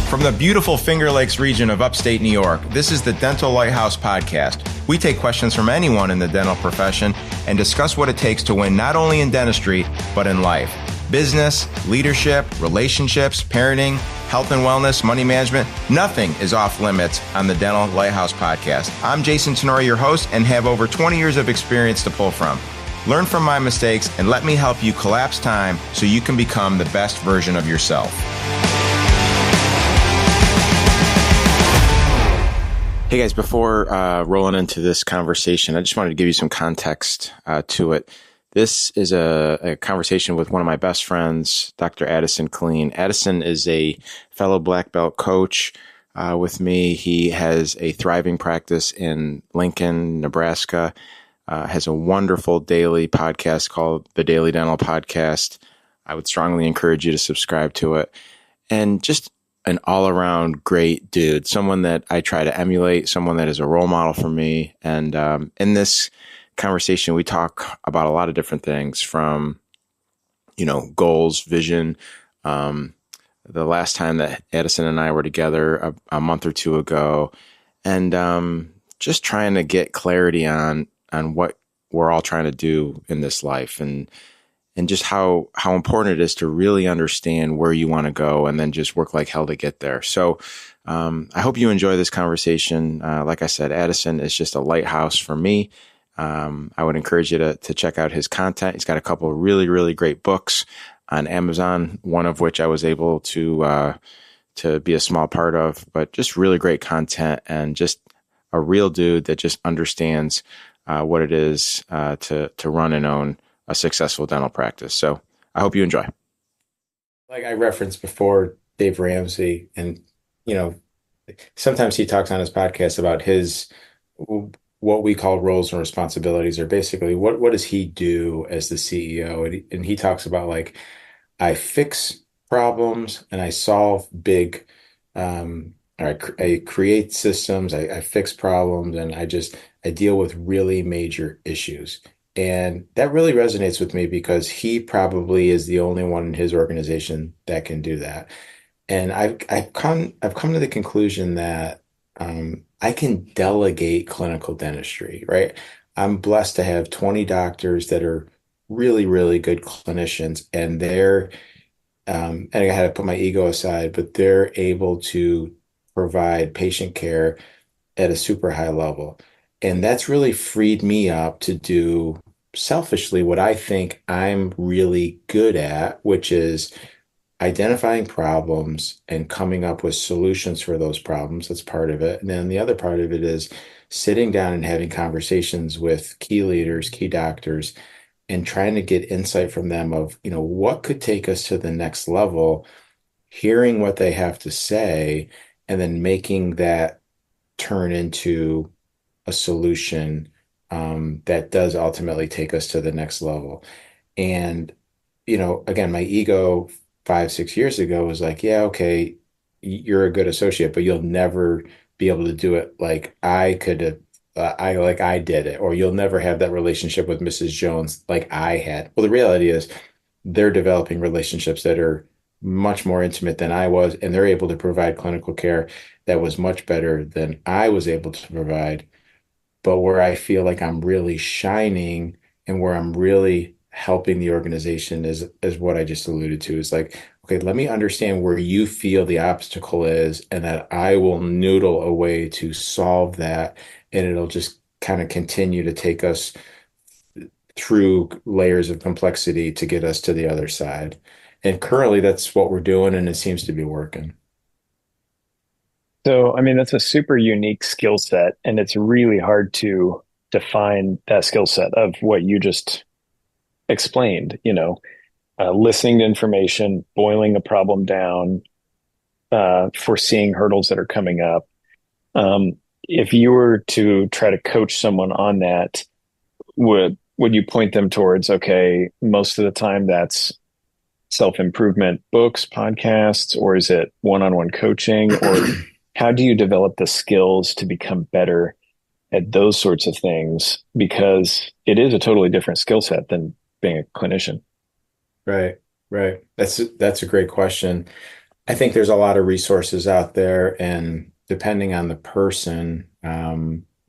From the beautiful Finger Lakes region of upstate New York, this is the Dental Lighthouse Podcast. We take questions from anyone in the dental profession and discuss what it takes to win not only in dentistry, but in life. Business, leadership, relationships, parenting, health and wellness, money management, nothing is off limits on the Dental Lighthouse Podcast. I'm Jason Tenori, your host, and have over 20 years of experience to pull from. Learn from my mistakes and let me help you collapse time so you can become the best version of yourself. Hey guys, before rolling into this conversation, I just wanted to give you some context to it. This is a conversation with one of my best friends, Dr. Addison Clean. Addison is a fellow black belt coach with me. He has a thriving practice in Lincoln, Nebraska, has a wonderful daily podcast called the Daily Dental Podcast. I would strongly encourage you to subscribe to it. And just an all-around great dude, someone that I try to emulate, someone that is a role model for me. And in this conversation, we talk about a lot of different things from, goals, vision. The last time that Addison and I were together a month or two ago, and just trying to get clarity on what we're all trying to do in this life, and just how important it is to really understand where you want to go and then just work like hell to get there. So I hope you enjoy this conversation. Like I said, Addison is just a lighthouse for me. I would encourage you to check out his content. He's got a couple of really, really great books on Amazon, one of which I was able to be a small part of, but just really great content and just a real dude that just understands what it is to run and own a successful dental practice. So I hope you enjoy. Like I referenced before, Dave Ramsey, and sometimes he talks on his podcast about his what we call roles and responsibilities, or basically what does he do as the CEO? And he talks about, like, I fix problems and I solve big, or I create systems, I fix problems, and I deal with really major issues. And that really resonates with me because he probably is the only one in his organization that can do that. And I've come to the conclusion that I can delegate clinical dentistry, right? I'm blessed to have 20 doctors that are really, really good clinicians, and and I had to put my ego aside, but they're able to provide patient care at a super high level. And that's really freed me up to do selfishly what I think I'm really good at, which is identifying problems and coming up with solutions for those problems. That's part of it. And then the other part of it is sitting down and having conversations with key leaders, key doctors, and trying to get insight from them of, what could take us to the next level, hearing what they have to say, and then making that turn into a solution that does ultimately take us to the next level. And, again, my ego 5-6 years ago was like, yeah, okay, you're a good associate, but you'll never be able to do it like I could have, I did it, or you'll never have that relationship with Mrs. Jones like I had. Well, the reality is they're developing relationships that are much more intimate than I was, and they're able to provide clinical care that was much better than I was able to provide. But where I feel like I'm really shining and where I'm really helping the organization is what I just alluded to. Is like, okay, let me understand where you feel the obstacle is, and that I will noodle a way to solve that. And it'll just kind of continue to take us through layers of complexity to get us to the other side. And currently that's what we're doing, and it seems to be working. So, I mean, that's a super unique skill set, and it's really hard to define that skill set of what you just explained, listening to information, boiling a problem down, foreseeing hurdles that are coming up. If you were to try to coach someone on that, would you point them towards, okay, most of the time that's self-improvement books, podcasts, or is it one-on-one coaching? Or how do you develop the skills to become better at those sorts of things? Because it is a totally different skill set than being a clinician. Right, right. That's a great question. I think there's a lot of resources out there, and depending on the person,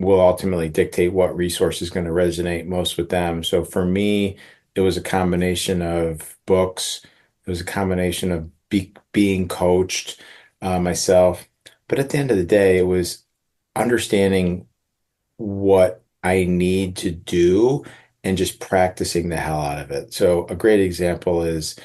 will ultimately dictate what resource is going to resonate most with them. So for me, it was a combination of books. It was a combination of being coached myself. But at the end of the day, it was understanding what I need to do and just practicing the hell out of it. So a great example is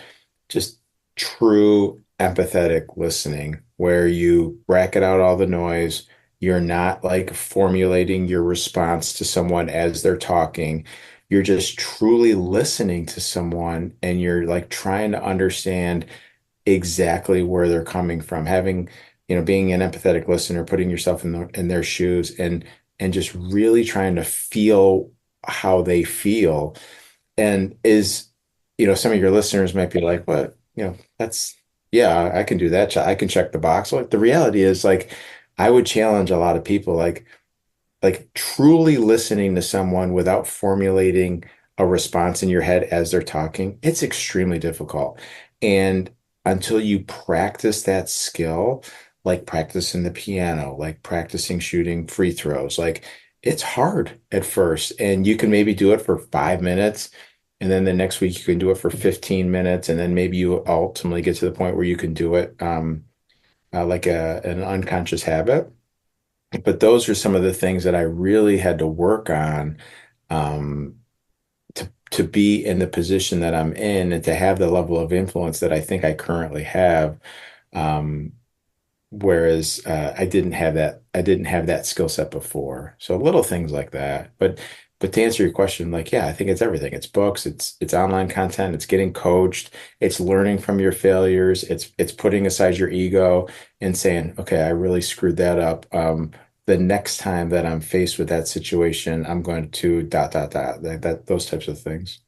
just true empathetic listening, where you bracket out all the noise. You're not like formulating your response to someone as they're talking. You're just truly listening to someone and you're like trying to understand exactly where they're coming from. Having, being an empathetic listener, putting yourself in their shoes and just really trying to feel how they feel. And some of your listeners might be like, what, that's, yeah, I can do that. I can check the box. Like the reality is like, I would challenge a lot of people, like truly listening to someone without formulating a response in your head as they're talking, it's extremely difficult. And until you practice that skill, like practicing the piano, like practicing shooting free throws, like it's hard at first. And you can maybe do it for 5 minutes. And then the next week you can do it for 15 minutes. And then maybe you ultimately get to the point where you can do it like an unconscious habit. But those are some of the things that I really had to work on um, to be in the position that I'm in and to have the level of influence that I think I currently have. Um, Whereas I didn't have that. I didn't have that skill set before. So little things like that. But to answer your question, like, yeah, I think it's everything. It's books, it's online content, it's getting coached, it's learning from your failures, it's putting aside your ego and saying, okay, I really screwed that up. The next time that I'm faced with that situation, I'm going to dot dot dot that those types of things.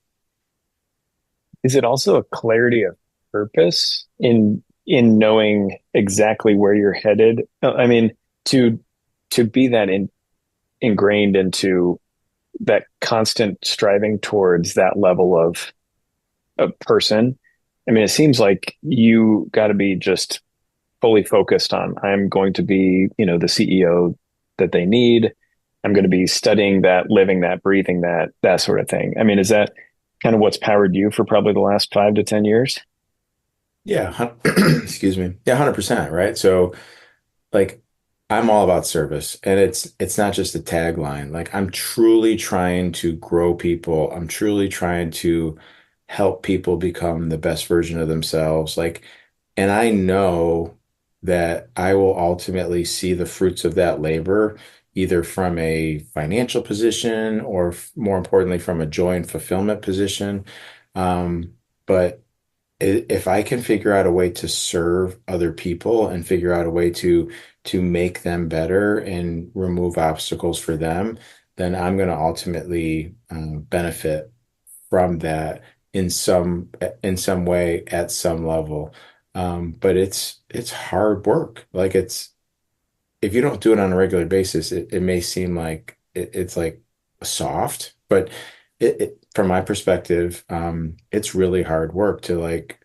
Is it also a clarity of purpose in knowing exactly where you're headed? I mean, to be that ingrained into that constant striving towards that level of a person. I mean, it seems like you got to be just fully focused on, I'm going to be, the CEO that they need. I'm going to be studying that, living that, breathing that, that sort of thing. I mean, is that kind of what's powered you for probably the last 5 to 10 years? Yeah, excuse me. Yeah, 100%, right? So like I'm all about service and it's not just a tagline. Like I'm truly trying to grow people. I'm truly trying to help people become the best version of themselves. Like, and I know that I will ultimately see the fruits of that labor either from a financial position or more importantly from a joy and fulfillment position. But if I can figure out a way to serve other people and figure out a way to make them better and remove obstacles for them, then I'm going to ultimately benefit from that in some way at some level. But it's hard work. Like it's if you don't do it on a regular basis, it may seem like it's like soft, but from my perspective, it's really hard work to like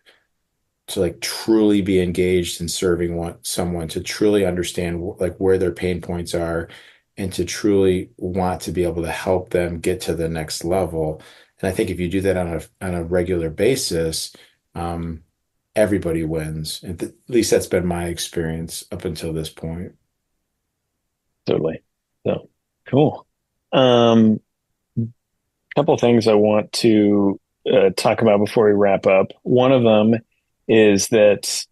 truly be engaged in serving someone, to truly understand like where their pain points are, and to truly want to be able to help them get to the next level. And I think if you do that on a regular basis, um, everybody wins. And at least that's been my experience up until this point. Totally. So cool. Um, Couple things I want to talk about before we wrap up. One of them is that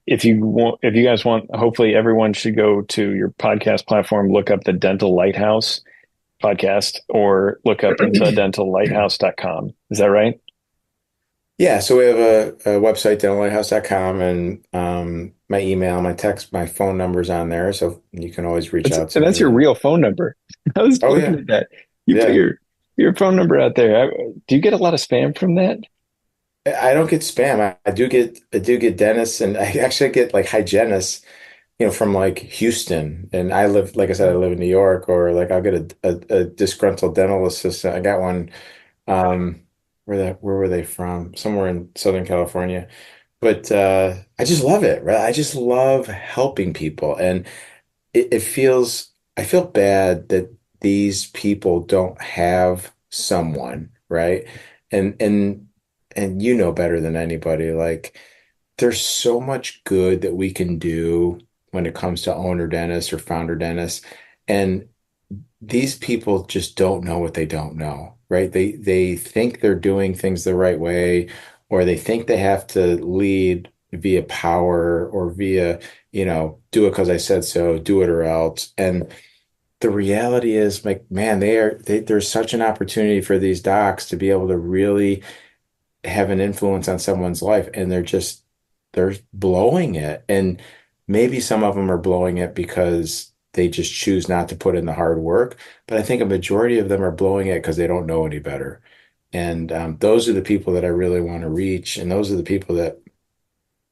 if you guys want, hopefully everyone should go to your podcast platform, look up the Dental Lighthouse podcast, or look up thedentallighthouse.com. Is that right? Yeah, so we have a website, dentallighthouse.com, and my email, my text, my phone number's on there, so you can always reach That's out to and that's me. your And real phone number. I was oh looking yeah, at that. You put yeah. your phone number out there. Do you get a lot of spam from that? I don't get spam. I do get dentists, and I actually get like hygienists, from like Houston. And I live, like I said, I live in New York, or like I'll get a disgruntled dental assistant. I got one. Where were they from? Somewhere in Southern California. but I just love it, right? I just love helping people. And it feels, I feel bad that these people don't have someone, right? And and and you know better than anybody, like there's so much good that we can do when it comes to owner dentists or founder dentists. And these people just don't know what they don't know, right? They think they're doing things the right way, or they think they have to lead via power or via, do it because I said so, do it or else. And the reality is, like, man, there's such an opportunity for these docs to be able to really have an influence on someone's life, and they're blowing it. And maybe some of them are blowing it because they just choose not to put in the hard work, but I think a majority of them are blowing it because they don't know any better. And those are the people that I really want to reach, and those are the people that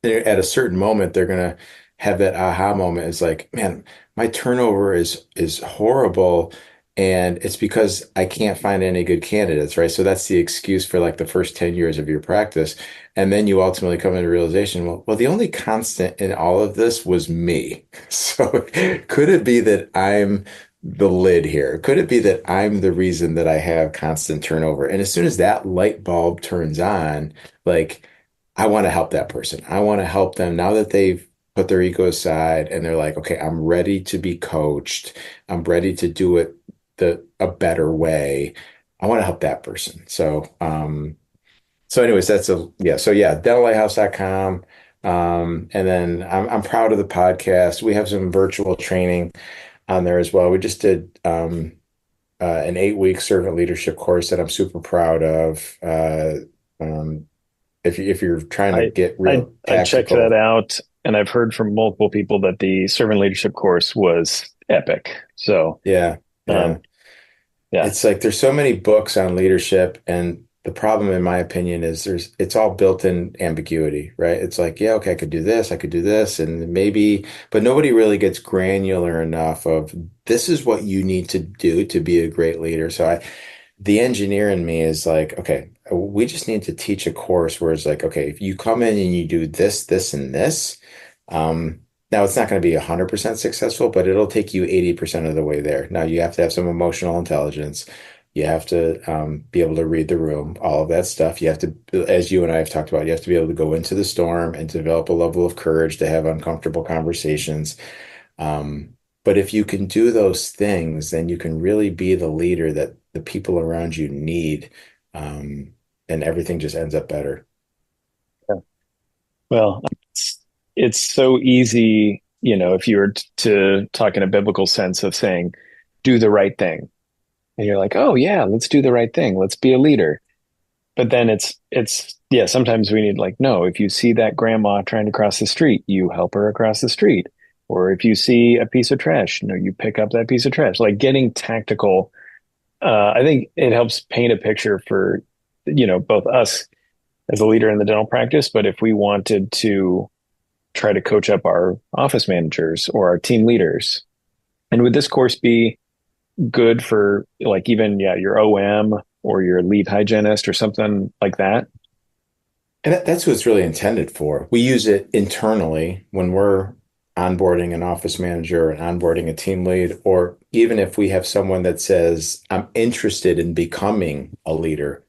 at a certain moment they're gonna have that aha moment. It's like, man, my turnover is horrible, and it's because I can't find any good candidates, right? So that's the excuse for like the first 10 years of your practice. And then you ultimately come into realization, well, the only constant in all of this was me. So could it be that I'm the lid here? Could it be that I'm the reason that I have constant turnover? And as soon as that light bulb turns on, like, I want to help that person. I want to help them now that they've put their ego aside and they're like, okay, I'm ready to be coached. I'm ready to do it a better way. I want to help that person. So anyways, so yeah, dentallighthouse.com. And then I'm proud of the podcast. We have some virtual training on there as well. We just did an 8-week servant leadership course that I'm super proud of. Um, if you're trying to I get I real I checked that tactical. out, and I've heard from multiple people that the servant leadership course was epic. So, Yeah, yeah. um, yeah, It's like there's so many books on leadership, and the problem, in my opinion, is it's all built in ambiguity, right? It's like, yeah, okay, I could do this, and maybe, but nobody really gets granular enough of this is what you need to do to be a great leader. The engineer in me is like, okay, we just need to teach a course where it's like, okay, if you come in and you do this, this, and this, um, now it's not going to be 100% successful, but it'll take you 80% of the way there. Now you have to have some emotional intelligence. You have to be able to read the room, all of that stuff. You have to, as you and I have talked about, you have to be able to go into the storm and develop a level of courage to have uncomfortable conversations. But if you can do those things, then you can really be the leader that the people around you need. And everything just ends up better. yeah. Well, it's so easy, if you were to talk in a biblical sense of saying, "Do the right thing," and you're like, "Oh yeah, let's do the right thing. Let's be a leader." But then it's yeah, sometimes we need like, no, if you see that grandma trying to cross the street, you help her across the street. Or if you see a piece of trash, you pick up that piece of trash. Like getting tactical, I think it helps paint a picture for, both us as a leader in the dental practice, but if we wanted to try to coach up our office managers or our team leaders, and would this course be good for like even, yeah, your OM or your lead hygienist or something like that? And that's what it's really intended for. We use it internally when we're onboarding an office manager and onboarding a team lead, or even if we have someone that says, I'm interested in becoming a leader,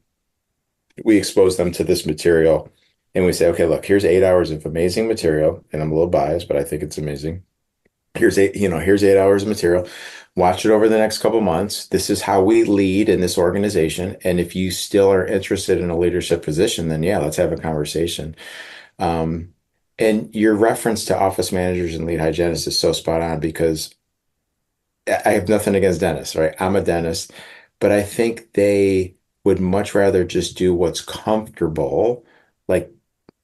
we expose them to this material and we say, okay, look, here's 8 hours of amazing material. And I'm a little biased, but I think it's amazing. Here's 8 hours of material. Watch it over the next couple months. This is how we lead in this organization. And if you still are interested in a leadership position, then yeah, let's have a conversation. Um, and your reference to office managers and lead hygienists is so spot on because I have nothing against dentists, right? I'm a dentist, but I think they would much rather just do what's comfortable, like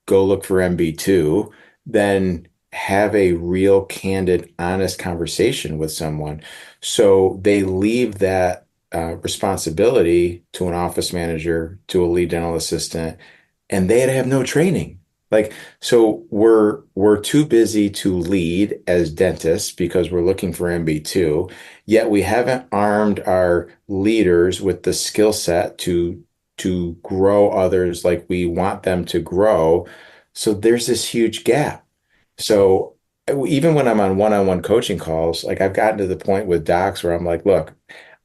go look for MB2, than have a real, candid, honest conversation with someone. So they leave that responsibility to an office manager, to a lead dental assistant, and they have no training. Like, so we're too busy to lead as dentists because we're looking for MB2, yet we haven't armed our leaders with the skill set to grow others like we want them to grow. So there's this huge gap. So even when I'm on one-on-one coaching calls, like I've gotten to the point with docs where I'm like, look,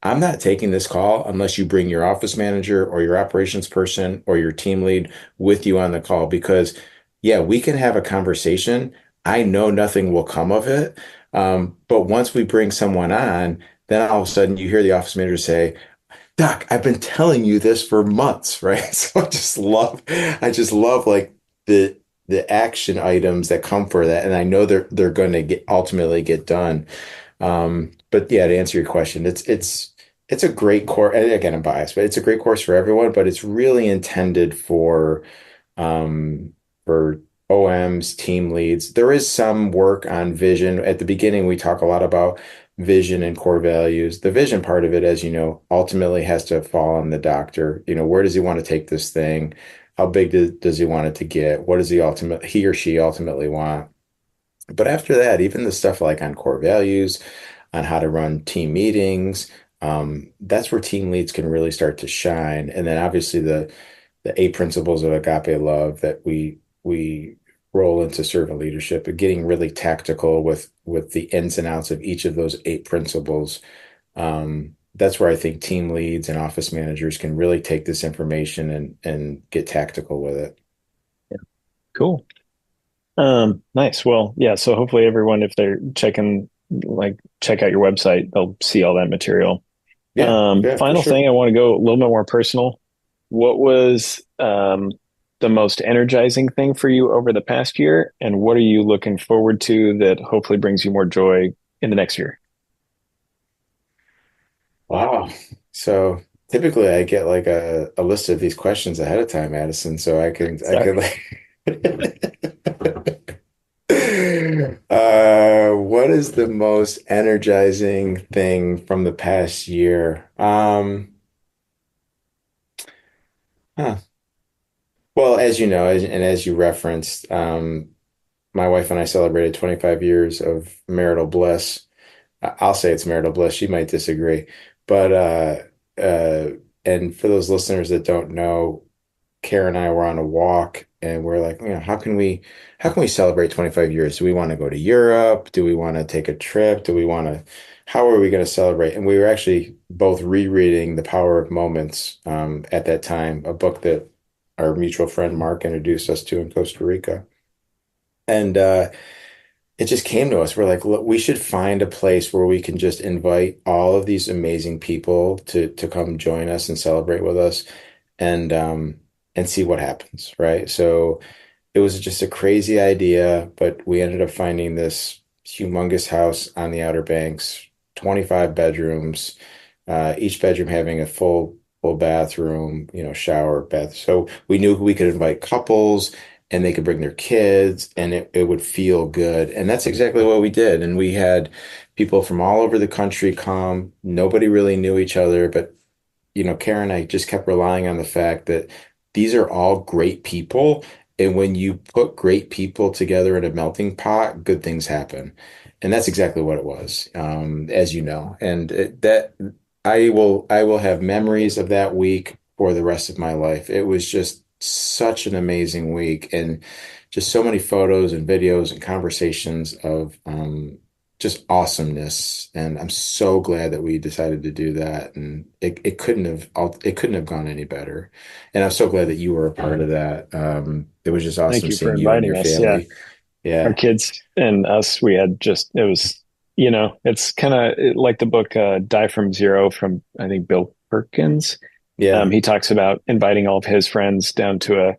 I'm not taking this call unless you bring your office manager or your operations person or your team lead with you on the call because yeah, we can have a conversation. I know nothing will come of it. But once we bring someone on, then all of a sudden you hear the office manager say, Doc, I've been telling you this for months, right? So I just love like the action items that come for that, and I know they're going to get ultimately get done. But yeah, to answer your question, it's a great course. And again, I'm biased, but it's a great course for everyone. But it's really intended um, for OMs, team leads. There is some work on vision. At the beginning, we talk a lot about vision and core values. The vision part of it, as you know, ultimately has to fall on the doctor. You know, where does he want to take this thing? How big does he want it to get? What does he or she ultimately want? But after that, even the stuff like on core values, on how to run team meetings, that's where team leads can really start to shine. And then obviously the eight principles of agape love that we roll into servant leadership, but getting really tactical with the ins and outs of each of those eight principles. That's where I think team leads and office managers can really take this information and get tactical with it. Yeah. Cool. Nice. Well, yeah. So hopefully everyone, if they're checking, like check out your website, they'll see all that material. Yeah, yeah, for Final sure. thing, I want to go a little bit more personal. What was the most energizing thing for you over the past year, and what are you looking forward to that hopefully brings you more joy in the next year? Wow. So typically I get like a list of these questions ahead of time, Addison, so I can Sorry. like what is the most energizing thing from the past year? Huh. Well, as you know, and as you referenced, my wife and I celebrated 25 years of marital bliss. I'll say it's marital bliss. She might disagree, but and for those listeners that don't know, Kara and I were on a walk and we're like, you know, how can we celebrate 25 years? Do we want to go to Europe? Do we want to take a trip? How are we going to celebrate? And we were actually both rereading The Power of Moments at that time, a book that our mutual friend Mark introduced us to in Costa Rica. And it just came to us. We're like, look, we should find a place where we can just invite all of these amazing people to come join us and celebrate with us and see what happens, right? So it was just a crazy idea, but we ended up finding this humongous house on the Outer Banks, 25 bedrooms, each bedroom having a full bathroom, you know, shower, bath. So we knew we could invite couples and they could bring their kids and it would feel good. And that's exactly what we did. And we had people from all over the country come. Nobody really knew each other, but you know, Karen and I just kept relying on the fact that these are all great people. And when you put great people together in a melting pot, good things happen. And that's exactly what it was, as you know. And that I will have memories of that week for the rest of my life. It was just such an amazing week and just so many photos and videos and conversations of just awesomeness. And I'm so glad that we decided to do that. And it couldn't have gone any better. And I'm so glad that you were a part of that. It was just Thank awesome you for seeing you and your inviting us. Yeah. family. Our Yeah. kids and us, we had just, it was, it's kind of like the book Die from Zero from, I think, Bill Perkins. Yeah. He talks about inviting all of his friends down to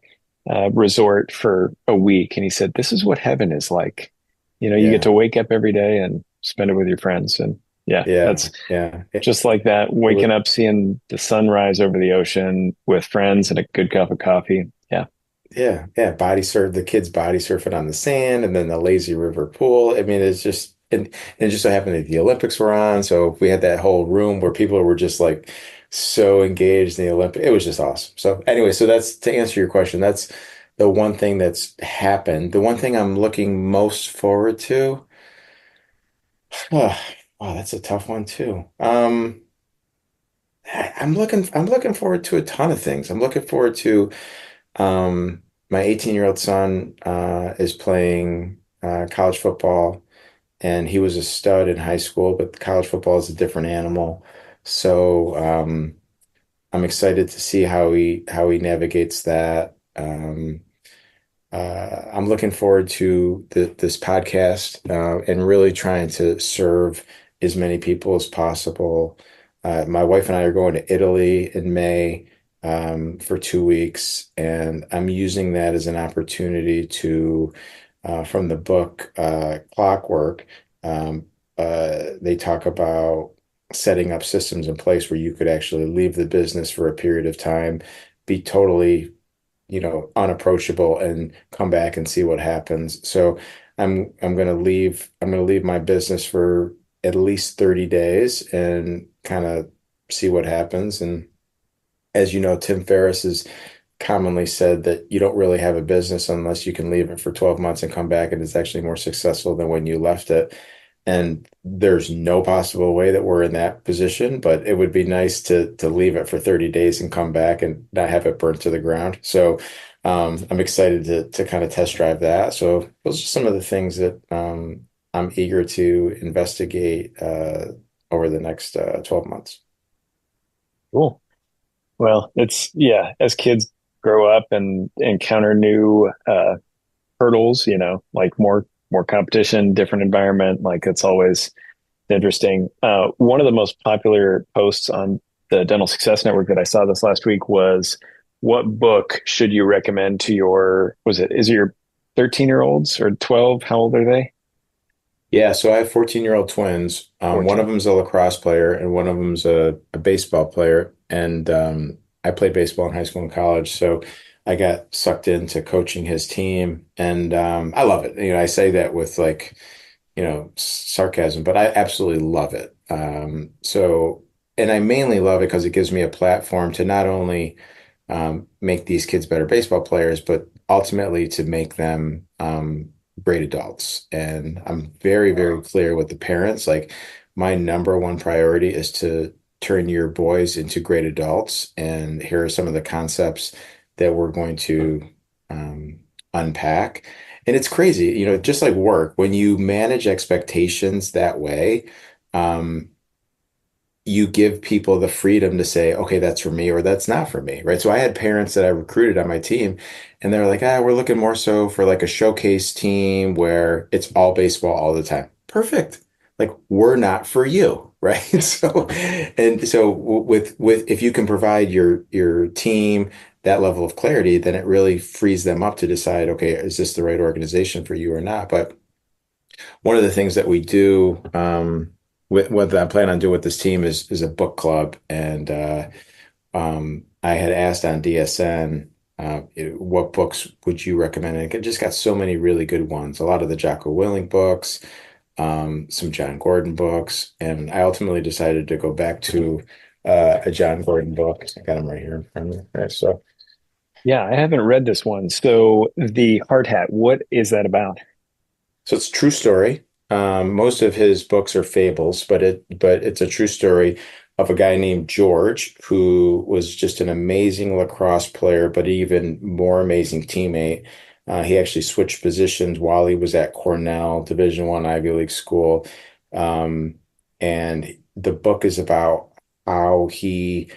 a resort for a week. And he said, this is what heaven is like. You get Yeah. to wake up every day and spend it with your friends. And yeah, Yeah. that's Yeah. just like that, It was, waking up, seeing the sunrise over the ocean with friends and a good cup of coffee. Yeah. yeah. Yeah. Body surf, the kids body surfing on the sand and then the lazy river pool. I mean, and it just so happened that the Olympics were on. So we had that whole room where people were just like so engaged in the Olympic. It was just awesome. So anyway, so that's to answer your question. That's the one thing that's happened. The one thing I'm looking most forward to. Oh, wow, that's a tough one too. I'm looking forward to a ton of things. I'm looking forward to my 18-year-old son is playing college football, and he was a stud in high school, but college football is a different animal. So I'm excited to see how he navigates that. I'm looking forward to this podcast and really trying to serve as many people as possible. My wife and I are going to Italy in May for 2 weeks, and I'm using that as an opportunity to, from the book Clockwork, they talk about setting up systems in place where you could actually leave the business for a period of time, be totally unapproachable and come back and see what happens. So I'm gonna leave my business for at least 30 days and kind of see what happens. And as you know, Tim Ferriss has commonly said that you don't really have a business unless you can leave it for 12 months and come back and it's actually more successful than when you left it. And there's no possible way that we're in that position, but it would be nice to leave it for 30 days and come back and not have it burnt to the ground. So I'm excited to kind of test drive that. So those are some of the things that I'm eager to investigate over the next 12 months. Cool. Well, it's yeah, as kids grow up and encounter new hurdles, like more competition, different environment, like it's always interesting. One of the most popular posts on the Dental Success Network that I saw this last week was, what book should you recommend to is it your 13-year-olds or 12? How old are they? Yeah, so I have 14-year-old twins. One of 14. them's a lacrosse player and one of them's a baseball player. And I played baseball in high school and college, so I got sucked into coaching his team, and I love it. I say that with like, sarcasm, but I absolutely love it. And I mainly love it because it gives me a platform to not only make these kids better baseball players, but ultimately to make them great adults. And I'm very, very clear with the parents. Like, my number one priority is to turn your boys into great adults. And here are some of the concepts that we're going to unpack. And it's crazy, just like work, when you manage expectations that way, um, you give people the freedom to say, okay, that's for me or that's not for me, right? So I had parents that I recruited on my team, and they're like, we're looking more so for like a showcase team where it's all baseball all the time. Perfect. Like, we're not for you, right? And so with if you can provide your team that level of clarity, then it really frees them up to decide, okay, is this the right organization for you or not? But one of the things that we do, with what I plan on doing with this team is a book club, and I had asked on DSN, what books would you recommend? And it just got so many really good ones. A lot of the Jocko Willink books, some John Gordon books, and I ultimately decided to go back to a John Gordon book. I got them right here in front of me. Right, so. Yeah, I haven't read this one. So the hard hat, what is that about? So it's a true story. Most of his books are fables, but it's a true story of a guy named George who was just an amazing lacrosse player, but even more amazing teammate. He actually switched positions while he was at Cornell, Division I Ivy League school. Um, and the book is about how he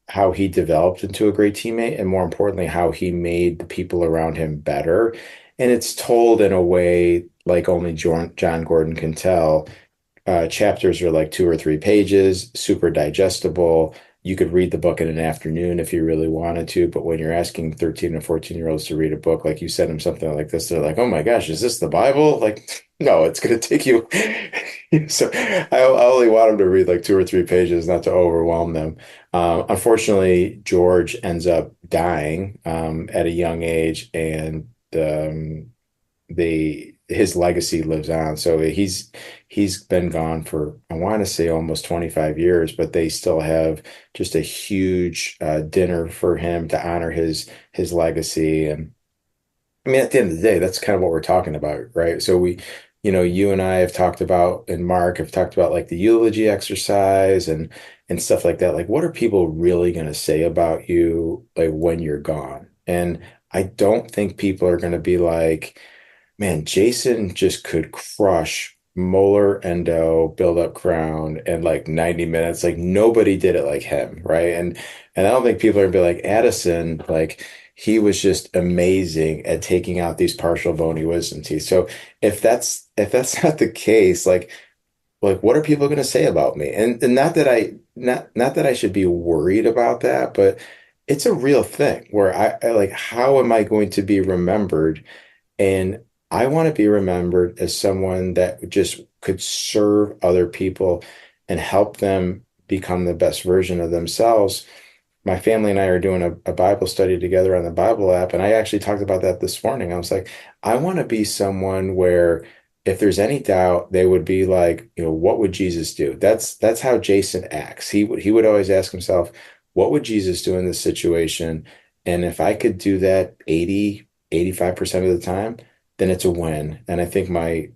how he developed into a great teammate, and more importantly, how he made the people around him better. And it's told in a way like only John Gordon can tell. Chapters are like 2 or 3 pages, super digestible. You could read the book in an afternoon if you really wanted to, but when you're asking 13 or 14-year-olds to read a book, like you send them something like this, they're like, oh my gosh, is this the Bible? Like, no, it's going to take you. So I only want them to read like 2 or 3 pages, not to overwhelm them. Unfortunately, George ends up dying at a young age, and his legacy lives on. So he's been gone for, I want to say, almost 25 years, but they still have just a huge dinner for him to honor his legacy. And I mean, at the end of the day, that's kind of what we're talking about, right? So you and I have talked about, and Mark have talked about, like, the eulogy exercise and stuff like that. Like, what are people really going to say about you, like, when you're gone? And I don't think people are going to be like, man, Jason just could crush molar endo, build up crown in like 90 minutes. Like nobody did it like him, right? And I don't think people are gonna be like Addison, like he was just amazing at taking out these partial bony wisdom teeth. So if that's not the case, like what are people going to say about me? And not that I should be worried about that, but it's a real thing where I like how am I going to be remembered? And I want to be remembered as someone that just could serve other people and help them become the best version of themselves. My family and I are doing a Bible study together on the Bible app, and I actually talked about that this morning. I was like, I want to be someone where if there's any doubt, they would be like, what would Jesus do? That's how Jason acts. He would always ask himself, what would Jesus do in this situation? And if I could do that 85% of the time, then it's a win. And I think my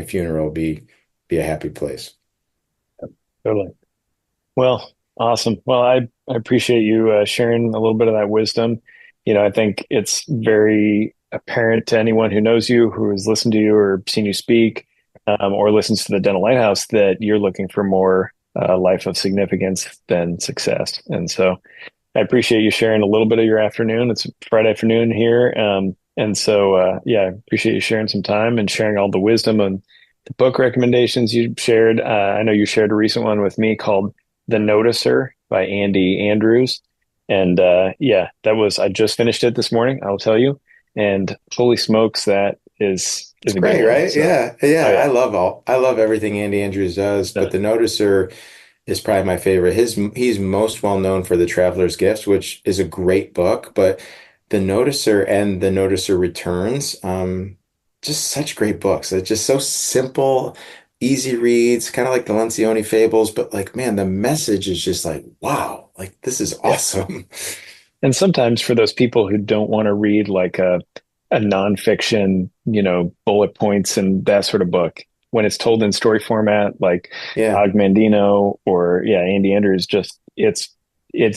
funeral will be a happy place. Totally. Well, awesome. Well, I appreciate you sharing a little bit of that wisdom. I think it's very apparent to anyone who knows you, who has listened to you or seen you speak, or listens to the Dental Lighthouse, that you're looking for more life of significance than success. And so I appreciate you sharing a little bit of your afternoon. It's Friday afternoon here. And so, yeah, I appreciate you sharing some time and sharing all the wisdom and the book recommendations you shared. I know you shared a recent one with me called The Noticer by Andy Andrews. And yeah, I just finished it this morning, I'll tell you. And holy smokes, that is It's a good great, one. right? So, Yeah. oh Yeah. yeah. I love everything Andy Andrews does, Uh, but The Noticer is probably my favorite. He's most well known for The Traveler's Gift, which is a great book, but The Noticer and The Noticer Returns, just such great books. They're just so simple, easy reads, kind of like the Lencioni fables, but like, man, the message is just like, wow, like this is yeah. awesome. And sometimes for those people who don't want to read like a nonfiction, bullet points and that sort of book, when it's told in story format, like Yeah, Og Mandino or yeah, Andy Andrews, it's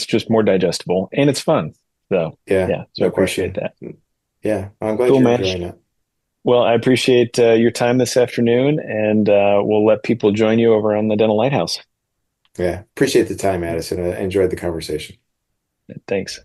just more digestible and it's fun. So yeah, yeah, so I no appreciate question. that. Yeah, I'm glad Cool, you're man. enjoying it. Well, I appreciate your time this afternoon, and we'll let people join you over on the Dental Lighthouse. Yeah, appreciate the time, Addison. I enjoyed the conversation. Thanks.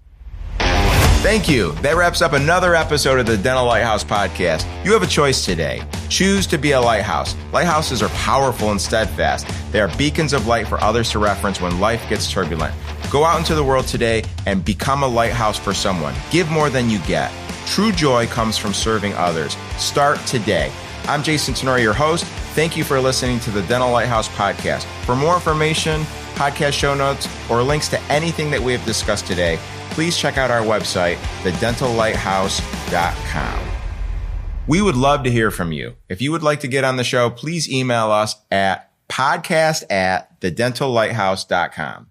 Thank you. That wraps up another episode of the Dental Lighthouse podcast. You have a choice today. Choose to be a lighthouse. Lighthouses are powerful and steadfast. They are beacons of light for others to reference when life gets turbulent. Go out into the world today and become a lighthouse for someone. Give more than you get. True joy comes from serving others. Start today. I'm Jason Tenori, your host. Thank you for listening to the Dental Lighthouse podcast. For more information, podcast show notes, or links to anything that we have discussed today, please check out our website, thedentallighthouse.com. We would love to hear from you. If you would like to get on the show, please email us at podcast@thedentallighthouse.com.